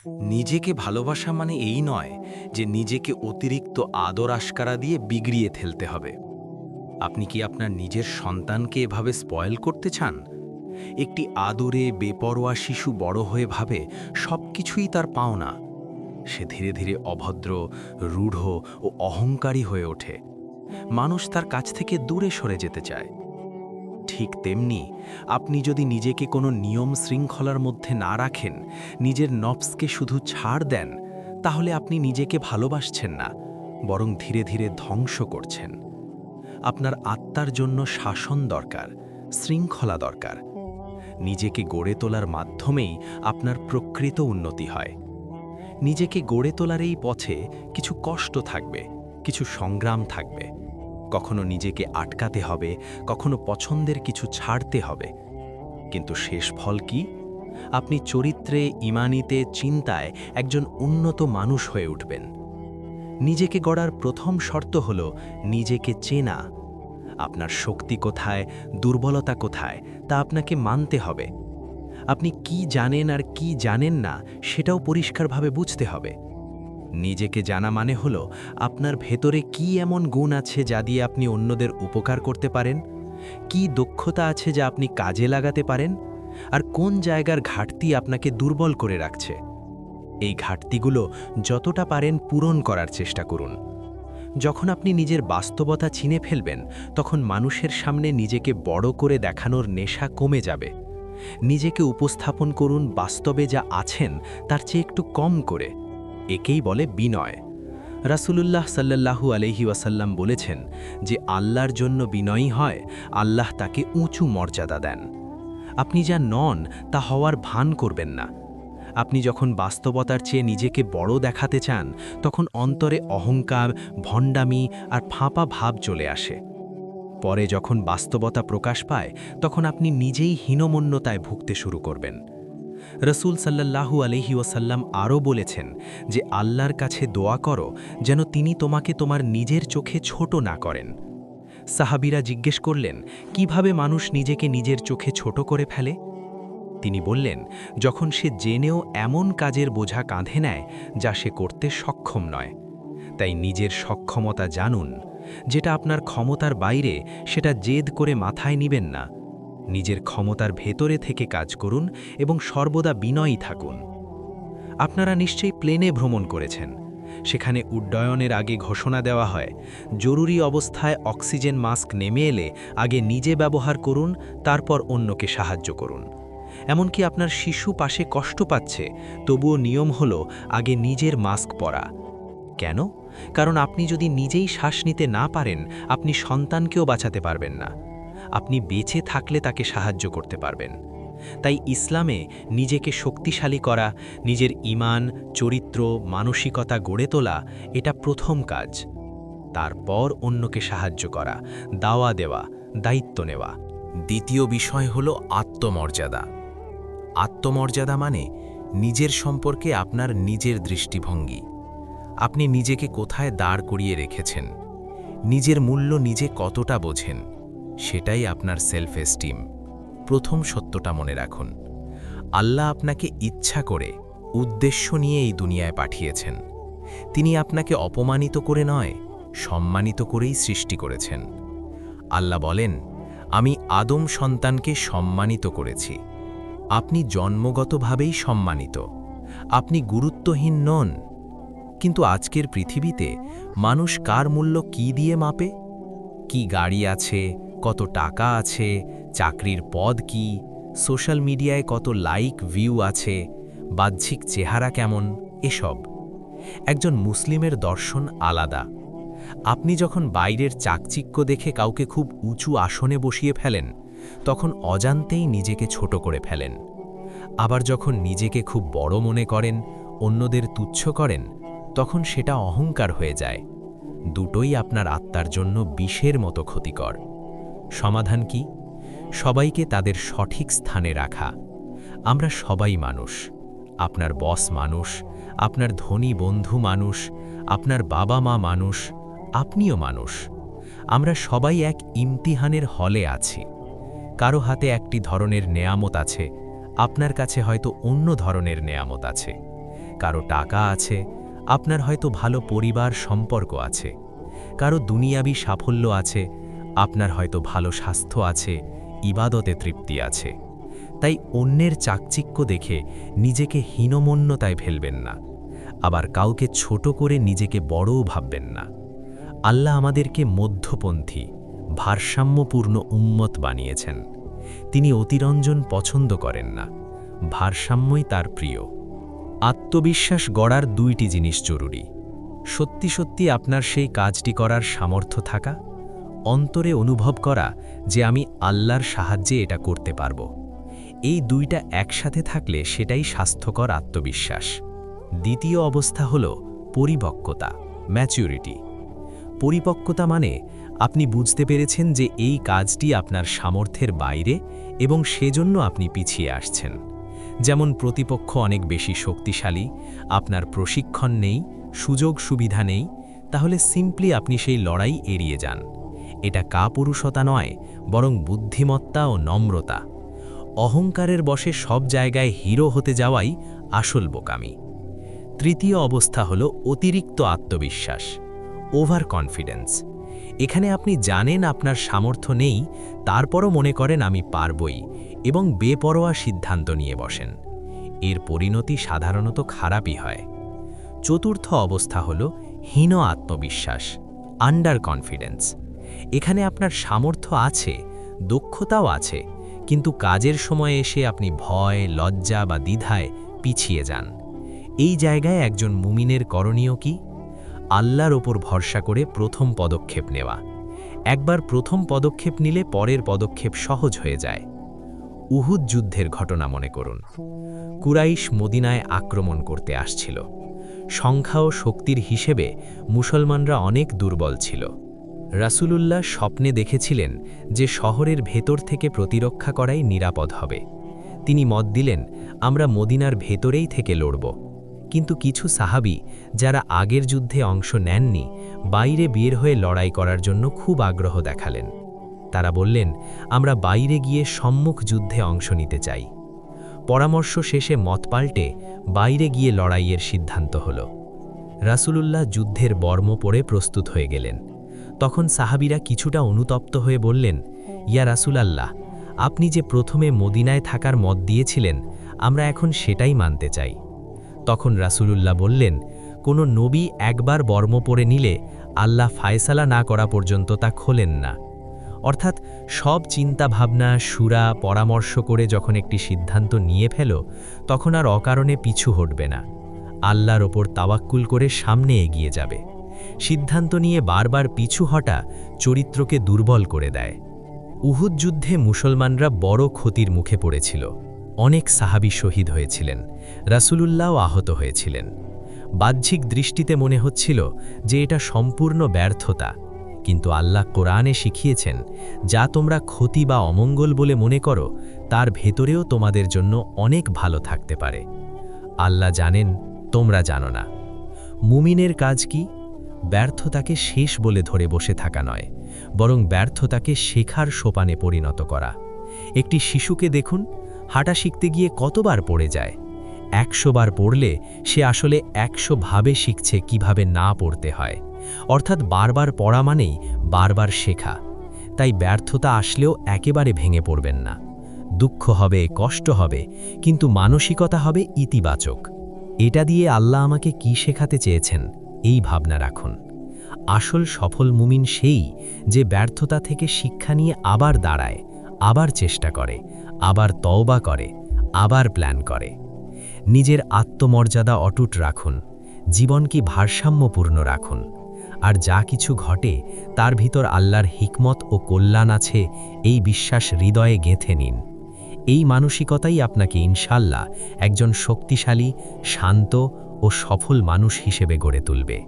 নিজেকে ভালোবাসা মানে এই নয় যে নিজেকে অতিরিক্ত আদর আশকারা দিয়ে বিগড়িয়ে ফেলতে হবে। আপনি কি আপনার নিজের সন্তানকে এভাবে স্পয়েল করতে চান? একটি আদরে বেপরোয়া শিশু বড় হয়ে ভাবে সবকিছুই তার পাওনা। সে ধীরে ধীরে অভদ্র, রূঢ় ও অহংকারী হয়ে ওঠে। মানুষ তার কাছ থেকে দূরে সরে যেতে চায়। ঠিক তেমনি আপনি যদি নিজেকে কোনো নিয়ম শৃঙ্খলার মধ্যে না রাখেন, নিজের নফসকে শুধু ছাড় দেন, তাহলে আপনি নিজেকে ভালোবাসছেন না, বরং ধীরে ধীরে ধ্বংস করছেন। আপনার আত্মার জন্য শাসন দরকার, শৃঙ্খলা দরকার। নিজেকে গড়ে তোলার মাধ্যমেই আপনার প্রকৃত উন্নতি হয়। নিজেকে গড়ে তোলার এই পথে কিছু কষ্ট থাকবে, কিছু সংগ্রাম থাকবে। কখনো নিজেকে আটকাতে হবে, কখনো পছন্দের কিছু ছাড়তে হবে। কিন্তু শেষ ফল কি? আপনি চরিত্রে, ঈমানিতে, চিন্তায় একজন উন্নত মানুষ হয়ে উঠবেন। নিজেকে গড়ার প্রথম শর্ত হল নিজেকে চেনা। আপনার শক্তি কোথায়, দুর্বলতা কোথায়, তা আপনাকে মানতে হবে। আপনি কি জানেন আর কি জানেন না, সেটাও পরিষ্কারভাবে বুঝতে হবে। নিজেকে জানা মানে হলো আপনার ভেতরে কি এমন গুণ আছে যা দিয়ে আপনি অন্যদের উপকার করতে পারেন, কি দক্ষতা আছে যা আপনি কাজে লাগাতে পারেন, আর কোন জায়গার ঘাটতি আপনাকে দুর্বল করে রাখছে। এই ঘাটতিগুলো যতটা পারেন পূরণ করার চেষ্টা করুন। যখন আপনি নিজের বাস্তবতা চিনে ফেলবেন, তখন মানুষের সামনে নিজেকে বড় করে দেখানোর নেশা কমে যাবে। নিজেকে উপস্থাপন করুন বাস্তবে যা আছেন তার চেয়ে একটু কম করে। একেই বলে বিনয়। রাসূলুল্লাহ সাল্লাল্লাহু আলাইহি ওয়াসাল্লাম বলেছেন যে আল্লাহর জন্য বিনয়ী হয়, আল্লাহ তাকে উঁচু মর্যাদা দেন। আপনি যা নন তা হওয়ার ভান করবেন না। আপনি যখন বাস্তবতার চেয়ে নিজেকে বড় দেখাতে চান, তখন অন্তরে অহংকার, ভণ্ডামি আর ফাঁপা ভাব চলে আসে। পরে যখন বাস্তবতা প্রকাশ পায়, তখন আপনি নিজেই হীনমন্যতায় ভুগতে শুরু করবেন। রাসূল সাল্লাল্লাহু আলাইহি ওয়াসাল্লাম আরও বলেছেন যে আল্লাহর কাছে দোয়া করো যেন তিনি তোমাকে তোমার নিজের চোখে ছোট না করেন। সাহাবীরা জিজ্ঞেস করলেন, কিভাবে মানুষ নিজেকে নিজের চোখে ছোট করে ফেলে? তিনি বললেন, যখন সে জেনেও এমন কাজের বোঝা কাঁধে নেয় যা সে করতে সক্ষম নয়। তাই নিজের সক্ষমতা জানুন। যেটা আপনার ক্ষমতার বাইরে, সেটা জেদ করে মাথায় নিবেন না। নিজের ক্ষমতার ভেতরে থেকে কাজ করুন এবং সর্বদা বিনয়ী থাকুন। আপনারা নিশ্চয়ই প্লেনে ভ্রমণ করেছেন। সেখানে উড্ডয়নের আগে ঘোষণা দেওয়া হয়, জরুরি অবস্থায় অক্সিজেন মাস্ক নেমে এলে আগে নিজে ব্যবহার করুন, তারপর অন্যকে সাহায্য করুন। এমনকি আপনার শিশু পাশে কষ্ট পাচ্ছে, তবুও নিয়ম হলো আগে নিজের মাস্ক পরা। কেন? কারণ আপনি যদি নিজেই শ্বাস নিতে না পারেন, আপনি সন্তানকেও বাঁচাতে পারবেন না। আপনি বেঁচে থাকলে তাকে সাহায্য করতে পারবেন। তাই ইসলামে নিজেকে শক্তিশালী করা, নিজের ঈমান, চরিত্র, মানসিকতা গড়ে তোলা, এটা প্রথম কাজ। তারপর অন্যকে সাহায্য করা, দাওয়া দেওয়া, দায়িত্ব নেওয়া। দ্বিতীয় বিষয় হলো আত্মমর্যাদা। আত্মমর্যাদা মানে নিজের সম্পর্কে আপনার নিজের দৃষ্টিভঙ্গি। আপনি নিজেকে কোথায় দাঁড় করিয়ে রেখেছেন, নিজের মূল্য নিজে কতটা বোঝেন, সেটাই আপনার সেলফ এস্টিম। প্রথম সত্যটা মনে রাখুন, আল্লাহ আপনাকে ইচ্ছা করে, উদ্দেশ্য নিয়ে এই দুনিয়ায় পাঠিয়েছেন। তিনি আপনাকে অপমানিত করে নয়, সম্মানিত করেই সৃষ্টি করেছেন। আল্লাহ বলেন, আমি আদম সন্তানকে সম্মানিত করেছি। আপনি জন্মগতভাবেই সম্মানিত। আপনি গুরুত্বহীন নন। কিন্তু আজকের পৃথিবীতে মানুষ কার মূল্য কি দিয়ে মাপে? কি গাড়ি আছে, কত টাকা আছে, চাকরির পদ কি, সোশ্যাল মিডিয়ায় কত লাইক ভিউ আছে, বাহ্যিক চেহারা কেমন, এসব। একজন মুসলিমের দর্শন আলাদা। আপনি যখন বাইরের চাকচিক্য দেখে কাউকে খুব উঁচু আসনে বসিয়ে ফেলেন, তখন অজান্তেই নিজেকে ছোট করে ফেলেন। আবার যখন নিজেকে খুব বড় মনে করেন, অন্যদের তুচ্ছ করেন, তখন সেটা অহংকার হয়ে যায়। দুটোই আপনার আত্মার জন্য বিষের মতো ক্ষতিকর। সমাধান কি? সবাইকে তাদের সঠিক স্থানে রাখা। আমরা সবাই মানুষ। আপনার বস মানুষ, আপনার ধনী বন্ধু মানুষ, আপনার বাবা মা মানুষ, আপনিও মানুষ। আমরা সবাই এক ইমতিহানের হলে আছি। কারো হাতে একটি ধরনের নেয়ামত আছে, আপনার কাছে হয়তো অন্য ধরনের নেয়ামত আছে। কারো টাকা আছে, আপনার হয়তো ভালো পরিবার সম্পর্ক আছে, কারো দুনিয়াবি সাফল্য আছে, আপনার হয়তো ভালো স্বাস্থ্য আছে, ইবাদতে তৃপ্তি আছে। তাই অন্যের চাকচিক্য দেখে নিজেকে হীনমন্যতায় ফেলবেন না, আবার কাউকে ছোট করে নিজেকে বড়ও ভাববেন না। আল্লাহ আমাদেরকে মধ্যপন্থী, ভারসাম্যপূর্ণ উম্মত বানিয়েছেন। তিনি অতিরঞ্জন পছন্দ করেন না, ভারসাম্যই তার প্রিয়। আত্মবিশ্বাস গড়ার দুইটি জিনিস জরুরি: সত্যি সত্যি আপনার সেই কাজটি করার সামর্থ্য থাকা, অন্তরে অনুভব করা যে আমি আল্লাহর সাহায্যে এটা করতে পারব। এই দুইটা একসাথে থাকলে সেটাই স্বাস্থ্যকর আত্মবিশ্বাস। দ্বিতীয় অবস্থা হল পরিপক্কতা, ম্যাচুরিটি। পরিপক্কতা মানে আপনি বুঝতে পেরেছেন যে এই কাজটি আপনার সামর্থ্যের বাইরে এবং সেজন্য আপনি পিছিয়ে আসছেন। যেমন প্রতিপক্ষ অনেক বেশি শক্তিশালী, আপনার প্রশিক্ষণ নেই, সুযোগ সুবিধা নেই, তাহলে সিম্পলি আপনি সেই লড়াই এড়িয়ে যান। এটা কাপুরুষতা নয়, বরং বুদ্ধিমত্তা ও নম্রতা। অহংকারের বশে সব জায়গায় হিরো হতে যাওয়াই আসল বোকামি। তৃতীয় অবস্থা হল অতিরিক্ত আত্মবিশ্বাস, ওভার কনফিডেন্স। এখানে আপনি জানেন আপনার সামর্থ্য নেই, তারপরও মনে করেন আমি পারবই এবং বেপরোয়া সিদ্ধান্ত নিয়ে বসেন। এর পরিণতি সাধারণত খারাপই হয়। চতুর্থ অবস্থা হল হীন আত্মবিশ্বাস, আন্ডার কনফিডেন্স। এখানে আপনার সামর্থ্য আছে, দক্ষতাও আছে, কিন্তু কাজের সময় এসে আপনি ভয়, লজ্জা বা দ্বিধায় পিছিয়ে যান। এই জায়গায় একজন মুমিনের করণীয় কি? আল্লাহর ওপর ভরসা করে প্রথম পদক্ষেপ নেওয়া। একবার প্রথম পদক্ষেপ নিলে পরের পদক্ষেপ সহজ হয়ে যায়। উহুদ যুদ্ধের ঘটনা মনে করুন। কুরাইশ মদিনায় আক্রমণ করতে আসছিল। সংখ্যা ও শক্তির হিসেবে মুসলমানরা অনেক দুর্বল ছিল। রাসূলুল্লাহ স্বপ্নে দেখেছিলেন যে শহরের ভেতর থেকে প্রতিরক্ষা করাই নিরাপদ হবে। তিনি মত দিলেন, আমরা মদিনার ভেতরেই থেকে লড়ব। কিন্তু কিছু সাহাবী যারা আগের যুদ্ধে অংশ নেননি, বাইরে বের হয়ে লড়াই করার জন্য খুব আগ্রহ দেখালেন। তারা বললেন, আমরা বাইরে গিয়ে সম্মুখ যুদ্ধে অংশ নিতে চাই। পরামর্শ শেষে মত পাল্টে বাইরে গিয়ে লড়াইয়ের সিদ্ধান্ত হল। রাসূলুল্লাহ যুদ্ধের বর্ম পরে প্রস্তুত হয়ে গেলেন। তখন সাহাবীরা কিছুটা অনুতপ্ত হয়ে বললেন, ইয়া রাসূলাল্লাহ, আপনি যে প্রথমে মদিনায় থাকার মত দিয়েছিলেন, আমরা এখন সেটাই মানতে চাই। তখন রাসূলুল্লাহ বললেন, কোনো নবী একবার বর্ম পরে নিলে আল্লাহ ফায়সালা না করা পর্যন্ত তা খোলেন না। অর্থাৎ সব চিন্তা ভাবনা, সুরা, পরামর্শ করে যখন একটি সিদ্ধান্ত নিয়ে ফেলো, তখন আর অকারণে পিছু হটবে না। আল্লাহর ওপর তাওয়াক্কুল করে সামনে এগিয়ে যাবে। সিদ্ধান্ত নিয়ে বারবার পিছু হটা চরিত্রকে দুর্বল করে দেয়। উহুদ যুদ্ধে মুসলমানরা বড় ক্ষতির মুখে পড়েছিল। অনেক সাহাবী শহীদ হয়েছিলেন, রাসূলুল্লাহও আহত হয়েছিলেন। বাহ্যিক দৃষ্টিতে মনে হচ্ছিল যে এটা সম্পূর্ণ ব্যর্থতা, কিন্তু আল্লাহ কোরআনে শিখিয়েছেন, যা তোমরা ক্ষতি বা অমঙ্গল বলে মনে করো, তার ভেতরেও তোমাদের জন্য অনেক ভালো থাকতে পারে। আল্লাহ জানেন, তোমরা জানো না। মুমিনের কাজ কি? ব্যর্থতাকে শেষ বলে ধরে বসে থাকা নয়, বরং ব্যর্থতাকে শেখার সোপানে পরিণত করা। একটি শিশুকে দেখুন, হাঁটা শিখতে গিয়ে কতবার পড়ে যায়। 100 বার পড়লে সে আসলে 100 ভাবে শিখছে কিভাবে না পড়তে হয়। অর্থাৎ বারবার পড়া মানেই বারবার শেখা। তাই ব্যর্থতা আসলেও একেবারে ভেঙে পড়বেন না। দুঃখ হবে, কষ্ট হবে, কিন্তু মানসিকতা হবে ইতিবাচক। এটা দিয়ে আল্লাহ আমাকে কি শেখাতে চেয়েছেন, এই ভাবনা রাখুন। আসল সফল মুমিন সেই যে ব্যর্থতা থেকে শিক্ষা নিয়ে আবার দাঁড়ায়, আবার চেষ্টা করে, আবার তওবা করে, আবার প্ল্যান করে। নিজের আত্মমর্যাদা অটুট রাখুন, জীবনকে ভারসাম্যপূর্ণ রাখুন। আর যা কিছু ঘটে তার ভিতর আল্লাহর হিকমত ও কল্যাণ আছে, এই বিশ্বাস হৃদয়ে গেঁথে নিন। এই মানসিকতাই আপনাকে ইনশাআল্লাহ একজন শক্তিশালী, শান্ত ও সফল মানুষ হিসেবে গড়ে তুলবে।